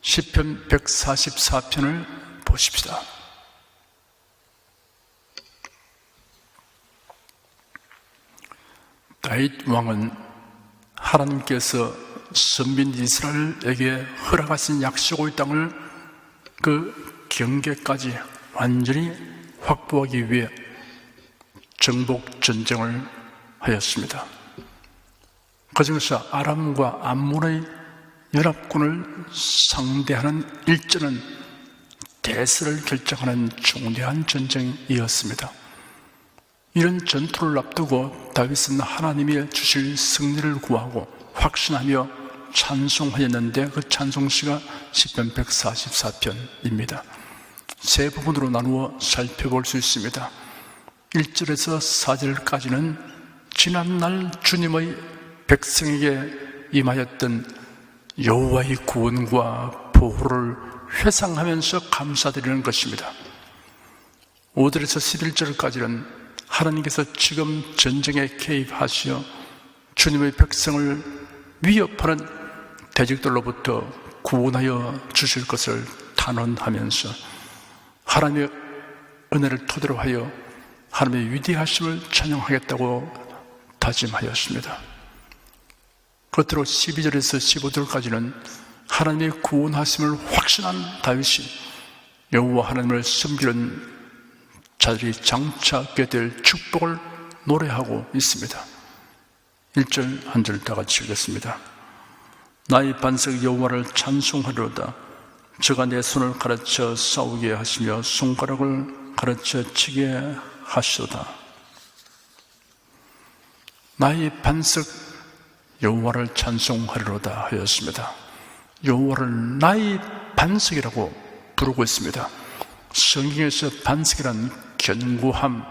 시편 144편을 보십시다. 다윗 왕은 하나님께서 선민 이스라엘에게 허락하신 약속의 땅을 그 경계까지 완전히 확보하기 위해 정복 전쟁을 하였습니다. 그중에서 아람과 암몬의 연합군을 상대하는 일전은 대세를 결정하는 중대한 전쟁이었습니다. 이런 전투를 앞두고 다윗은 하나님이 주실 승리를 구하고 확신하며 찬송하였는데 그 찬송시가 시편 144편입니다. 세 부분으로 나누어 살펴볼 수 있습니다. 1절에서 4절까지는 지난날 주님의 백성에게 임하였던 여호와의 구원과 보호를 회상하면서 감사드리는 것입니다. 5절에서 11절까지는 하나님께서 지금 전쟁에 개입하시어 주님의 백성을 위협하는 대적들로부터 구원하여 주실 것을 단언하면서 하나님의 은혜를 토대로 하여 하나님의 위대하심을 찬양하겠다고 다짐하였습니다. 끝으로 12절에서 15절까지는 하나님의 구원하심을 확신한 다윗이 여호와 하나님을 섬기는 자들이 장차 얻게 될 축복을 노래하고 있습니다. 1절 한 절 다 같이 읽겠습니다. 나의 반석 여호와를 찬송하리로다. 저가 내 손을 가르쳐 싸우게 하시며 손가락을 가르쳐 치게 하시도다. 나의 반석 여호와를 찬송하리로다 하였습니다. 여호와를 나의 반석이라고 부르고 있습니다. 성경에서 반석이란 견고함,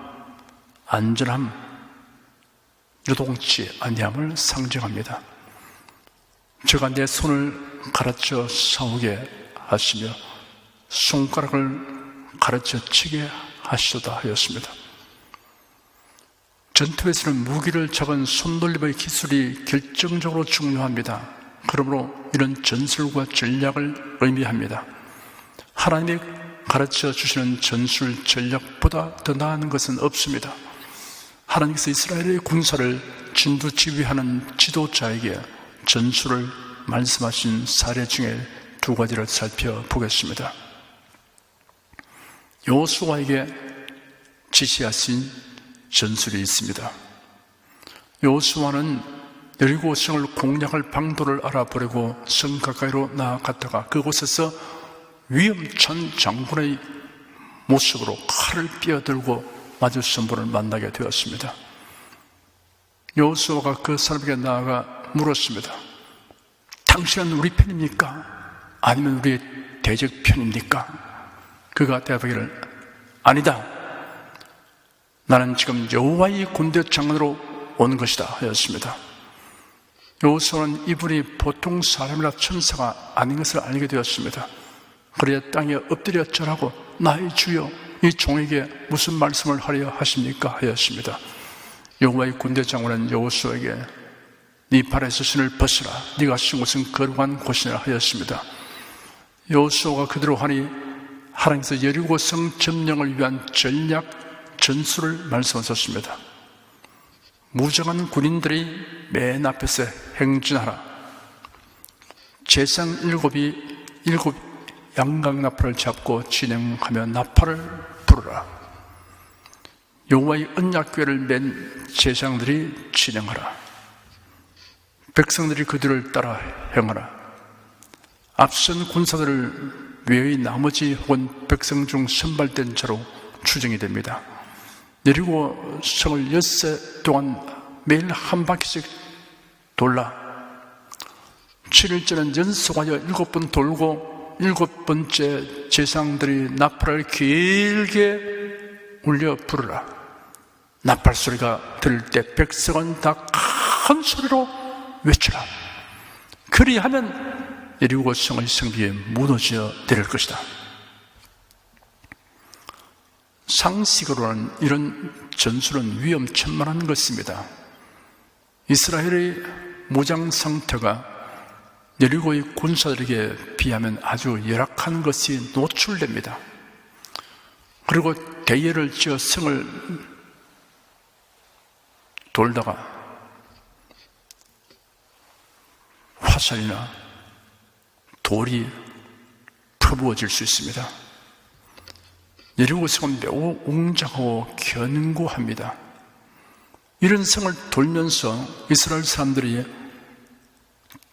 안전함, 요동치 아니함을 상징합니다. 저가 내 손을 가르쳐 싸우게 하시며 손가락을 가르쳐 치게 하시도다 하였습니다. 전투에서는 무기를 잡은 손놀림의 기술이 결정적으로 중요합니다. 그러므로 이런 전술과 전략을 의미합니다. 하나님이 가르쳐 주시는 전술 전략보다 더 나은 것은 없습니다. 하나님께서 이스라엘의 군사를 진두지휘하는 지도자에게 전술을 말씀하신 사례 중에 두 가지를 살펴보겠습니다. 여호수아에게 지시하신 전술이 있습니다. 여호수아는 여리고 성을 공략할 방도를 알아보려고 성 가까이로 나아갔다가 그곳에서 위험찬 장군의 모습으로 칼을 빼어들고 마주선 분을 만나게 되었습니다. 여호수아가 그 사람에게 나아가 물었습니다. 당신은 우리 편입니까? 아니면 우리의 대적 편입니까? 그가 대답하기를 아니다. 나는 지금 여호와의 군대 장관으로 온 것이다 하였습니다. 여호수아는 이분이 보통 사람이나 천사가 아닌 것을 알게 되었습니다. 그래야 땅에 엎드려 절하고 나의 주여 이 종에게 무슨 말씀을 하려 하십니까? 하였습니다. 여호와의 군대 장관은 여호수아에게 네 발에서 신을 벗으라. 네가 쓴 곳은 거룩한 곳이라 하였습니다. 여호수아가 그대로 하니 하나님께서 여리고 성 점령을 위한 전략 전술을 말씀하셨습니다. 무장한 군인들이 맨 앞에서 행진하라. 제상 일곱 양각 나팔을 잡고 진행하며 나팔을 부르라. 여호와의 언약궤를 맨 제상들이 진행하라. 백성들이 그들을 따라 행하라. 앞선 군사들을 외의 나머지 혹은 백성 중 선발된 자로 추정이 됩니다. 여리고 성을 엿새 동안 매일 한 바퀴씩 돌라. 7일째는 연속하여 7번 돌고 7번째 제상들이 나팔을 길게 울려 부르라. 나팔 소리가 들릴 때 백성은 다 큰 소리로 외쳐라. 그리하면 여리고 성의 성비에 무너져 내릴 것이다. 상식으로는 이런 전술은 위험천만한 것입니다. 이스라엘의 무장 상태가 여리고의 군사들에게 비하면 아주 열악한 것이 노출됩니다. 그리고 대열을 지어 성을 돌다가 화살이나 돌이 퍼부어질 수 있습니다. 여리고 성은 매우 웅장하고 견고합니다. 이런 성을 돌면서 이스라엘 사람들이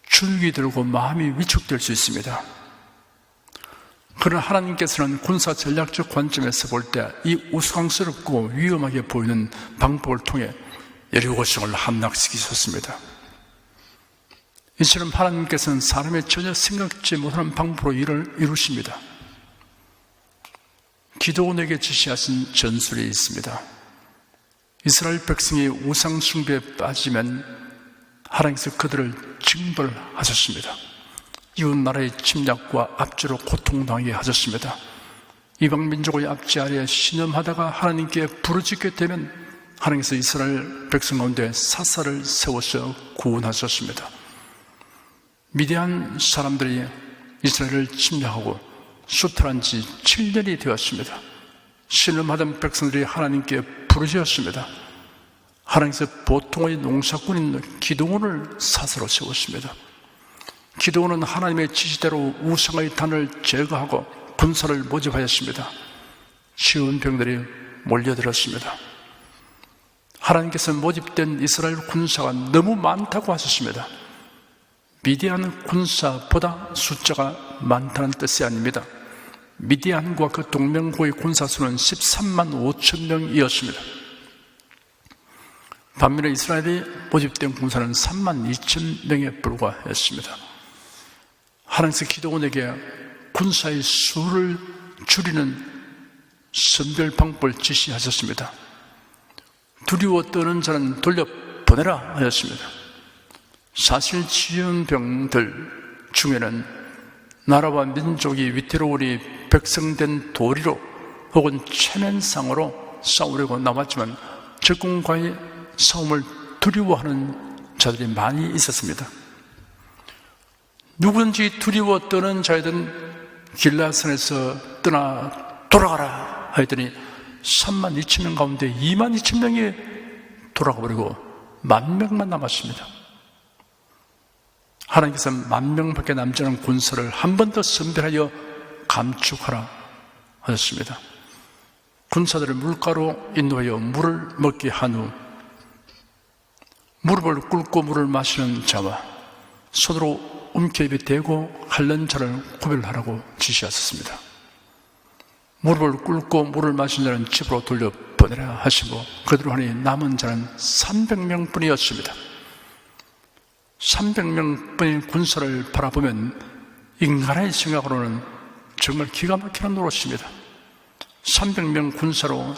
주눅이 들고 마음이 위축될 수 있습니다. 그러나 하나님께서는 군사 전략적 관점에서 볼 때 이 우스꽝스럽고 위험하게 보이는 방법을 통해 여리고 성을 함락시키셨습니다. 이처럼 하나님께서는 사람의 전혀 생각지 못하는 방법으로 일을 이루십니다. 기드온에게 지시하신 전술이 있습니다. 이스라엘 백성이 우상 숭배에 빠지면 하나님께서 그들을 징벌하셨습니다. 이웃 나라의 침략과 압제로 고통당하게 하셨습니다. 이방 민족의 압제 아래 신음하다가 하나님께 부르짖게 되면 하나님께서 이스라엘 백성 가운데 사사를 세워서 구원하셨습니다. 미디안 사람들이 이스라엘을 침략하고 수탈한 지 7년이 되었습니다. 신음하던 백성들이 하나님께 부르짖었습니다. 하나님께서 보통의 농사꾼인 기드온을 사사로 세웠습니다. 기드온은 하나님의 지시대로 우상의 단을 제거하고 군사를 모집하였습니다. 쉬운 병들이 몰려들었습니다. 하나님께서 모집된 이스라엘 군사가 너무 많다고 하셨습니다. 미디안 군사보다 숫자가 많다는 뜻이 아닙니다. 미디안과 그 동맹국의 군사 수는 13만 5천 명이었습니다. 반면에 이스라엘이 모집된 군사는 3만 2천 명에 불과했습니다. 하나님께서 기드온에게 군사의 수를 줄이는 선별 방법을 지시하셨습니다. 두려워 떠는 자는 돌려보내라 하였습니다. 사실 지연병들 중에는 나라와 민족이 위태로우니 백성된 도리로 혹은 체면상으로 싸우려고 나왔지만 적군과의 싸움을 두려워하는 자들이 많이 있었습니다. 누구든지 두려워 떠는 자이든 길라산에서 떠나 돌아가라 하였더니 3만 2천 명 가운데 2만 2천 명이 돌아가 버리고 10,000명만 남았습니다. 하나님께서 10,000명밖에 남지 않은 군사를 한 번 더 선별하여 감축하라 하셨습니다. 군사들을 물가로 인도하여 물을 먹게 한 후 무릎을 꿇고 물을 마시는 자와 손으로 움켜입에 대고 핥는 자를 구별하라고 지시하셨습니다. 무릎을 꿇고 물을 마시는 자는 집으로 돌려보내라 하시고 그대로 하니 남은 자는 300명뿐이었습니다. 300명뿐인 군사를 바라보면 인간의 생각으로는 정말 기가 막히는 노릇입니다. 300명 군사로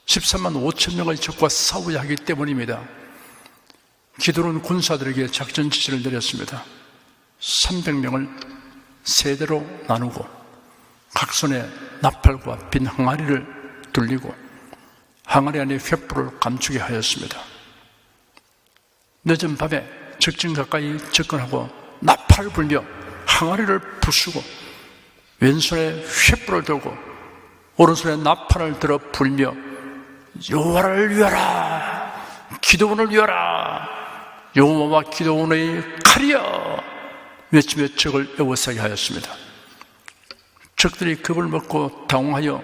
13만 5천 명의 적과 싸워야 하기 때문입니다. 기드온 군사들에게 작전 지시를 내렸습니다. 300명을 세대로 나누고 각 손에 나팔과 빈 항아리를 돌리고 항아리 안에 횃불을 감추게 하였습니다. 늦은 밤에 적진 가까이 접근하고 나팔을 불며 항아리를 부수고 왼손에 횃불을 들고 오른손에 나팔을 들어 불며 여호와를 위하라, 기드온을 위하라, 여호와와 기드온의 칼이여 외치며 적을 애워싸게 하였습니다. 적들이 겁을 먹고 당황하여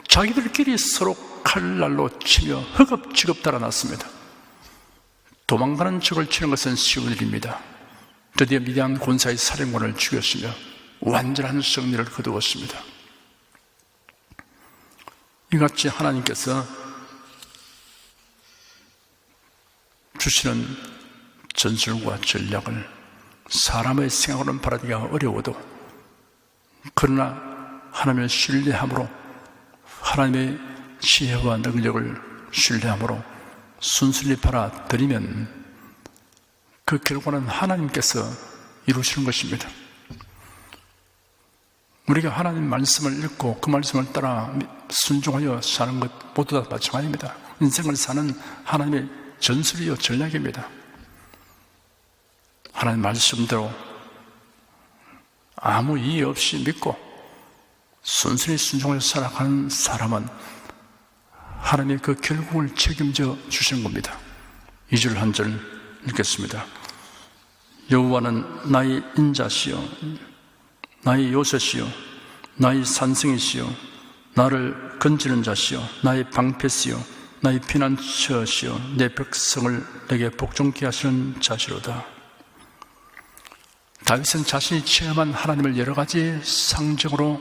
자기들끼리 서로 칼날로 치며 허겁지겁 달아났습니다. 도망가는 적을 치는 것은 쉬운 일입니다. 드디어 미디안 군사의 사령관을 죽였으며 완전한 승리를 거두었습니다. 이같이 하나님께서 주시는 전술과 전략을 사람의 생각으로는 바라기가 어려워도 그러나 하나님을 신뢰함으로 하나님의 지혜와 능력을 신뢰함으로 순순히 받아들이면 그 결과는 하나님께서 이루시는 것입니다. 우리가 하나님 말씀을 읽고 그 말씀을 따라 순종하여 사는 것 모두 다 마찬가지입니다. 인생을 사는 하나님의 전술이요 전략입니다. 하나님 말씀대로 아무 이의 없이 믿고 순순히 순종해서 살아가는 사람은 하나님의 그 결국을 책임져 주신 겁니다. 2절 한 절 읽겠습니다. 여호와는 나의 인자시요 나의 요새시요 나의 산성이시요 나를 건지는 자시요 나의 방패시요 나의 피난처시요 내 백성을 내게 복종케 하시는 자시로다. 다윗은 자신이 체험한 하나님을 여러 가지 상징으로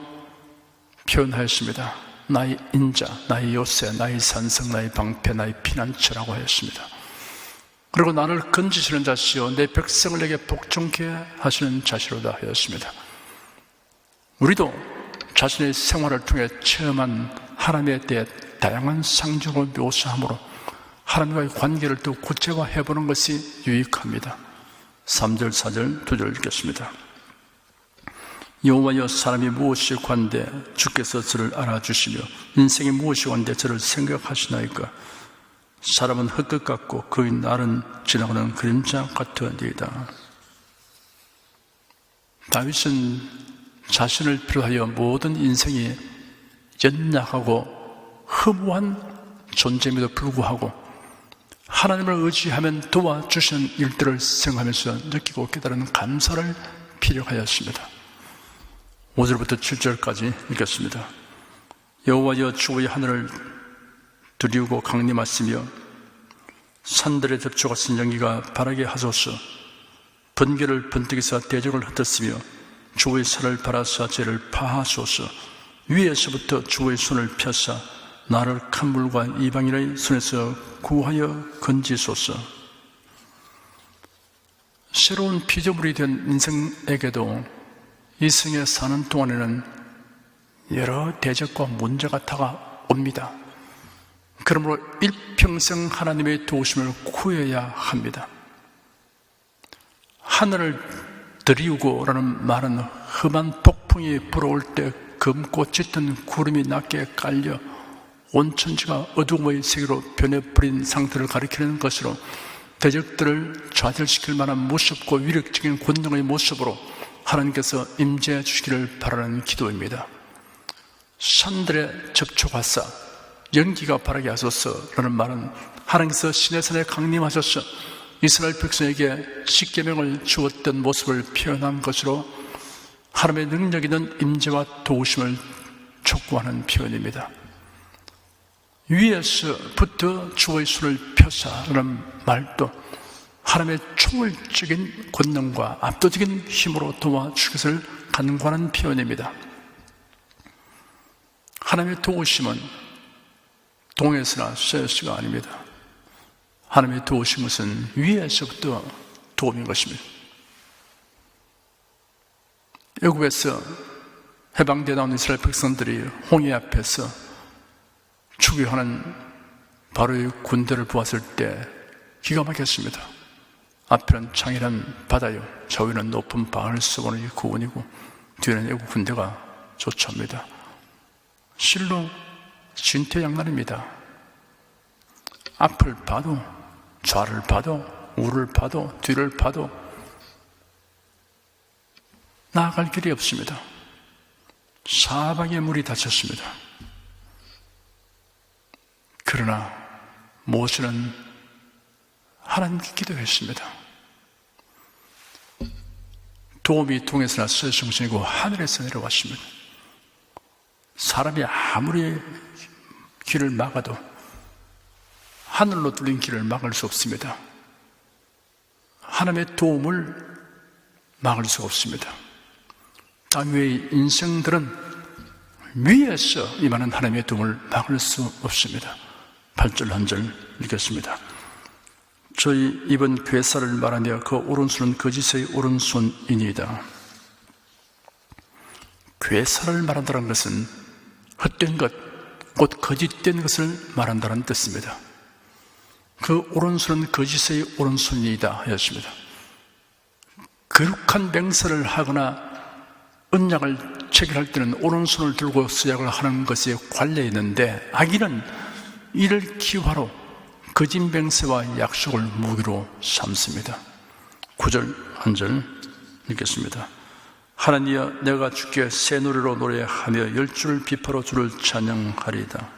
표현하였습니다. 나의 인자, 나의 요새, 나의 산성, 나의 방패, 나의 피난처라고 하였습니다. 그리고 나를 건지시는 자시요 내 백성을 내게 복종케 하시는 자시로다 하였습니다. 우리도 자신의 생활을 통해 체험한 하나님에 대해 다양한 상징으로 묘사함으로 하나님과의 관계를 또 구체화해보는 것이 유익합니다. 3절, 4절, 2절 읽겠습니다. 여호와여 사람이 무엇이 관대 주께서 저를 알아주시며 인생이 무엇이 관대 저를 생각하시나이까. 사람은 흙것 같고 그의 날은 지나가는 그림자 같으니이다. 다윗은 자신을 비롯하여 모든 인생이 연약하고 허무한 존재임에도 불구하고 하나님을 의지하면 도와주시는 일들을 생각하면서 느끼고 깨달은 감사를 필요하였습니다. 5절부터 7절까지 읽겠습니다. 여호와여 주의 하늘을 두리우고 강림하시며 산들의 덮쳐갔은 연기가 바라게 하소서. 번개를 번뜩이사 대적을 흩었으며 주의 살을 바라사 죄를 파하소서. 위에서부터 주의 손을 펴사 나를 큰 물과 이방인의 손에서 구하여 건지소서. 새로운 피조물이 된 인생에게도 이 생에 사는 동안에는 여러 대적과 문제가 다가옵니다. 그러므로 일평생 하나님의 도우심을 구해야 합니다. 하늘을 드리우고라는 말은 험한 폭풍이 불어올 때 검고 짙은 구름이 낮게 깔려 온 천지가 어둠의 세계로 변해버린 상태를 가리키는 것으로 대적들을 좌절시킬 만한 무섭고 위력적인 권능의 모습으로 하나님께서 임재해 주시기를 바라는 기도입니다. 산들에 접촉하사 연기가 바라게 하소서라는 말은 하나님께서 시내산에 강림하셔서 이스라엘 백성에게 십계명을 주었던 모습을 표현한 것으로 하나님의 능력 있는 임재와 도우심을 촉구하는 표현입니다. 위에서부터 주의 손을 펴사라는 말도 하나님의 초월적인 권능과 압도적인 힘으로 도와주실 것을 간구하는 표현입니다. 하나님의 도우심은 동에서나 서에서가 아닙니다. 하나님의 도우신 것은 위에서부터 도움인 것입니다. 애굽에서 해방되어 나온 이스라엘 백성들이 홍해 앞에서 추격하는 바로의 군대를 보았을 때 기가 막혔습니다. 앞에는 창이란 바다요, 저위는 높은 바알스원의 구원이고 뒤에는 애국 군대가 쫓아옵니다. 실로 진퇴양난입니다. 앞을 봐도 좌를 봐도 우를 봐도 뒤를 봐도 나아갈 길이 없습니다. 사방에 물이 닫혔습니다. 그러나 모세는 하나님께 기도했습니다. 도움이 동에서나 서에서 오시고 하늘에서 내려왔습니다. 사람이 아무리 길을 막아도 하늘로 뚫린 길을 막을 수 없습니다. 하나님의 도움을 막을 수 없습니다. 땅 위의 인생들은 위에서 임하는 하나님의 도움을 막을 수 없습니다. 8절 한 절 읽겠습니다. 저희 입은 괴사를 말하며 그 오른손은 거짓의 오른손이니이다. 괴사를 말한다는 것은 헛된 것, 곧 거짓된 것을 말한다는 뜻입니다. 그 오른손은 거짓의 오른손이다 하였습니다. 거룩한 맹세를 하거나 언약을 체결할 때는 오른손을 들고 서약을 하는 것이 관례 있는데 악인은 이를 기화로 거짓 맹세와 약속을 무기로 삼습니다. 9절 한 절 읽겠습니다. 하나님이여 내가 주께 새 노래로 노래하며 열줄 비파로 주를 찬양하리이다.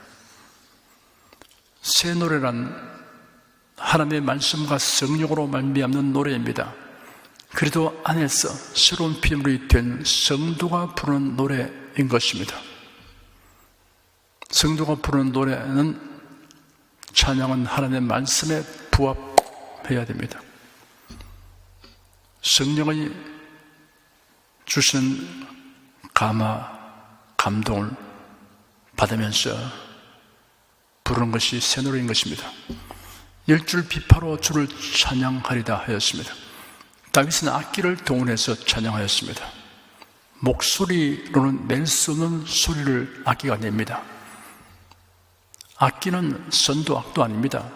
새 노래란 하나님의 말씀과 성령으로 말미암는 노래입니다. 그래도 안에서 새로운 피조물이 된 성도가 부르는 노래인 것입니다. 성도가 부르는 노래는 찬양은 하나님의 말씀에 부합해야 됩니다. 성령이 주시는 감동을 받으면서 부르는 것이 새 노래인 것입니다. 열줄 비파로 주를 찬양하리다 하였습니다. 다윗은 악기를 동원해서 찬양하였습니다. 목소리로는 낼 수 없는 소리를 악기가 냅니다. 악기는 선도 악도 아닙니다.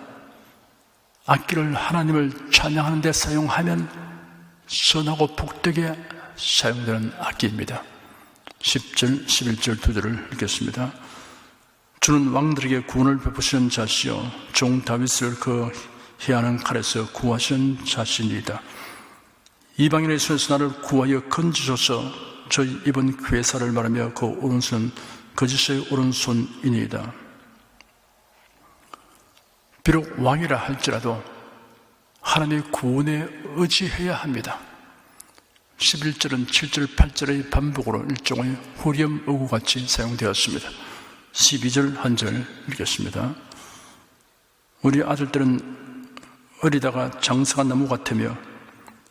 악기를 하나님을 찬양하는 데 사용하면 선하고 복되게 사용되는 악기입니다. 10절, 11절 두 절을 읽겠습니다. 주는 왕들에게 구원을 베푸시는 자시요 종 다윗을 그 희한한 칼에서 구하시는 자신이다. 이방인의 손에서 나를 구하여 건지소서. 저희 이번 괴사를 말하며 그 오른손은 거짓의 오른손이니이다. 비록 왕이라 할지라도 하나님의 구원에 의지해야 합니다. 11절은 7절, 8절의 반복으로 일종의 후렴어구같이 사용되었습니다. 12절 한 절 읽겠습니다. 우리 아들들은 어리다가 장성한 나무 같으며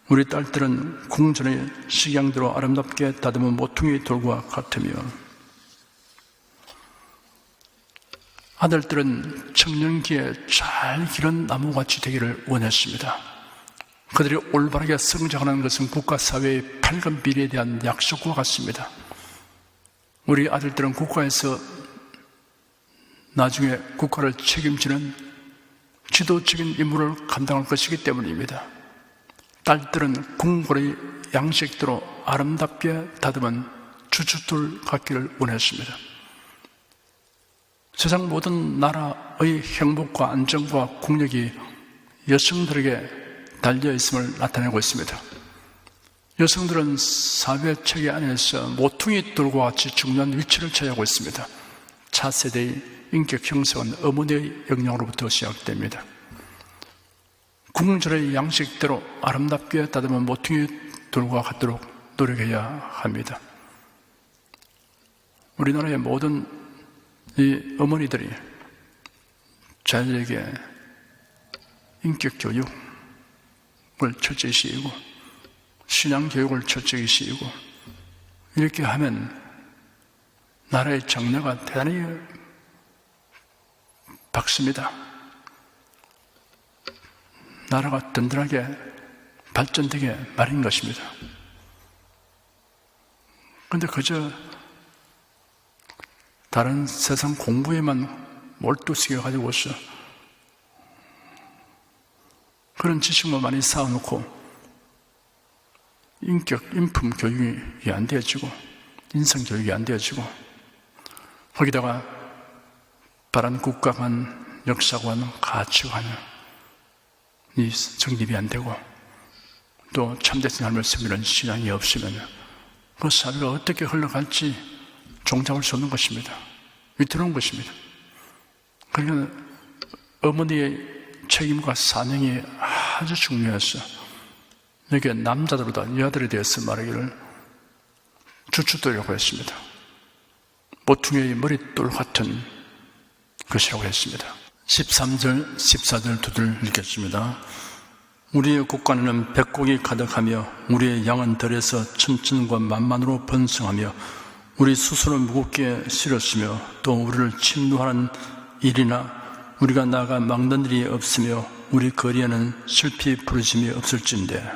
우리 딸들은 궁전의 식양대로 아름답게 다듬은 모퉁이 돌과 같으며 아들들은 청년기에 잘 기른 나무같이 되기를 원했습니다. 그들이 올바르게 성장하는 것은 국가 사회의 밝은 미래에 대한 약속과 같습니다. 우리 아들들은 국가에서 나중에 국가를 책임지는 지도적인 임무를 감당할 것이기 때문입니다. 딸들은 궁궐의 양식대로 아름답게 다듬은 주춧돌 같기를 원했습니다. 세상 모든 나라의 행복과 안정과 국력이 여성들에게 달려있음을 나타내고 있습니다. 여성들은 사회 체계 안에서 모퉁이 돌과 같이 중요한 위치를 차지하고 있습니다. 차세대의 인격 형성은 어머니의 영향으로부터 시작됩니다. 궁전의 양식대로 아름답게 다듬은 모퉁이 돌과 같도록 노력해야 합니다. 우리나라의 모든 이 어머니들이 자녀에게 인격 교육을 철저히 시키고 신앙 교육을 철저히 시키고 이렇게 하면 나라의 장래가 대단히 밝습니다. 나라가 든든하게 발전되게 마련인 것입니다. 그런데 그저 다른 세상 공부에만 몰두시켜가지고서 그런 지식만 많이 쌓아놓고 인품 교육이 안 되어지고 인성 교육이 안 되어지고 거기다가 바른 국가관, 역사관, 가치관이 정립이 안 되고 또 참된 하나님을 섬기는 신앙이 없으면 그 사회가 어떻게 흘러갈지 종잡을 수 없는 것입니다. 위태로운 것입니다. 그러니까 어머니의 책임과 사명이 아주 중요해서 여기에 남자들보다 여자들에 대해서 말하기를 주춧돌이라고 했습니다. 모퉁이의 머릿돌 같은 것이라고 했습니다. 13절, 14절 두들 읽겠습니다. 우리의 국간에는 백곡이 가득하며 우리의 양은 들에서 천천과 만만으로 번성하며 우리 수소는 무겁게 실었으며 또 우리를 침노하는 일이나 우리가 나가 막는 일이 없으며 우리 거리에는 슬피 부르심이 없을진데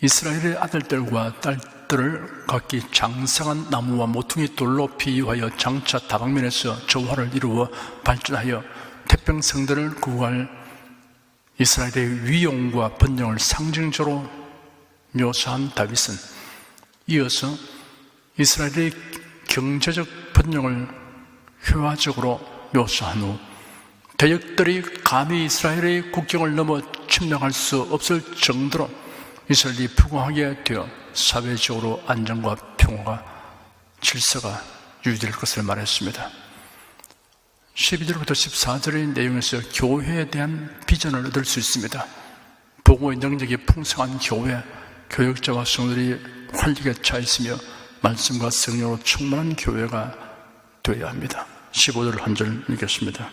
이스라엘의 아들들과 딸들을 각기 장성한 나무와 모퉁이 돌로 비유하여 장차 다방면에서 조화를 이루어 발전하여 태평성들을 구할 이스라엘의 위용과 번영을 상징적으로 묘사한 다윗은 이어서 이스라엘의 경제적 번영을 효화적으로 묘사한 후 대적들이 감히 이스라엘의 국경을 넘어 침략할 수 없을 정도로 이스라엘이 부강하게 되어 사회적으로 안정과 평화가 질서가 유지될 것을 말했습니다. 12절부터 14절의 내용에서 교회에 대한 비전을 얻을 수 있습니다. 복음의 능력이 풍성한 교회, 교역자와 성도들이 활력에 차 있으며 말씀과 성령으로 충만한 교회가 되어야 합니다. 15절 한 절 읽겠습니다.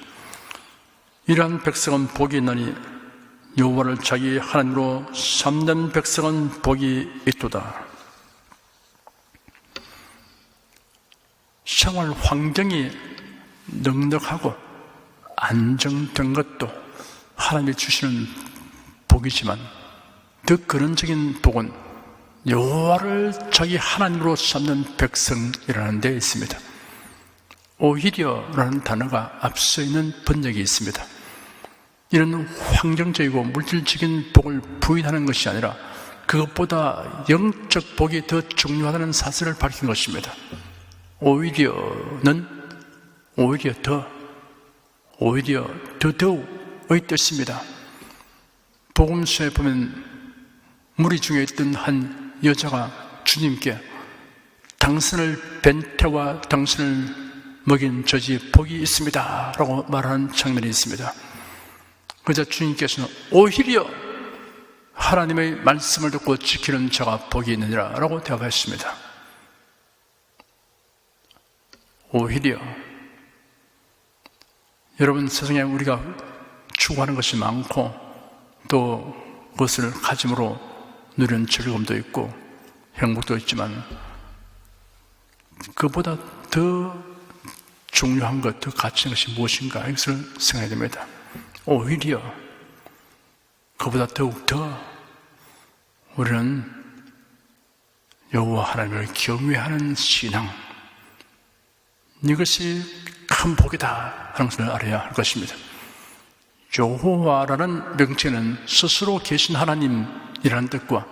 이러한 백성은 복이 있나니 여호와를 자기 하나님으로 삼는 백성은 복이 있도다. 생활 환경이 넉넉하고 안정된 것도 하나님이 주시는 복이지만 더 근원적인 복은 여호와를 자기 하나님으로 삼는 백성이라는 데 있습니다. 오히려라는 단어가 앞서 있는 번역이 있습니다. 이런 환경적이고 물질적인 복을 부인하는 것이 아니라 그것보다 영적 복이 더 중요하다는 사실을 밝힌 것입니다. 오히려 더더욱의 뜻입니다. 복음서에 보면 무리 중에 있던 한 여자가 주님께 당신을 뵌 태와 당신을 먹인 저지 복이 있습니다 라고 말하는 장면이 있습니다. 그러자 주님께서는 오히려 하나님의 말씀을 듣고 지키는 자가 복이 있느니라 라고 대답했습니다. 오히려 여러분, 세상에 우리가 추구하는 것이 많고 또 그것을 가짐으로 누리는 즐거움도 있고 행복도 있지만 그보다 더 중요한 것, 더 가치 있는 것이 무엇인가 이것을 생각해야 됩니다. 오히려 그보다 더욱더 우리는 여호와 하나님을 경외하는 신앙, 이것이 큰 복이다 하는 것을 알아야 할 것입니다. 여호와라는 명칭은 스스로 계신 하나님이라는 뜻과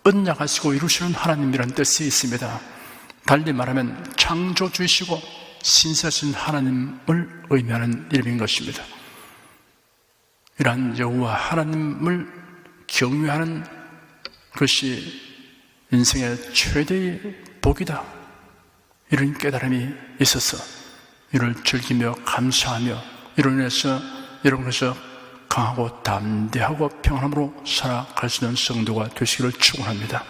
언약하시고 이루시는 하나님이라는 뜻이 있습니다. 달리 말하면 창조주이시고 신사신 하나님을 의미하는 이름인 것입니다. 이러한 여호와 하나님을 경외하는 것이 인생의 최대의 복이다, 이런 깨달음이 있어서 이를 즐기며 감사하며 이로 인해서 여러분께서 강하고 담대하고 평안함으로 살아갈 수 있는 성도가 되시기를 축원합니다.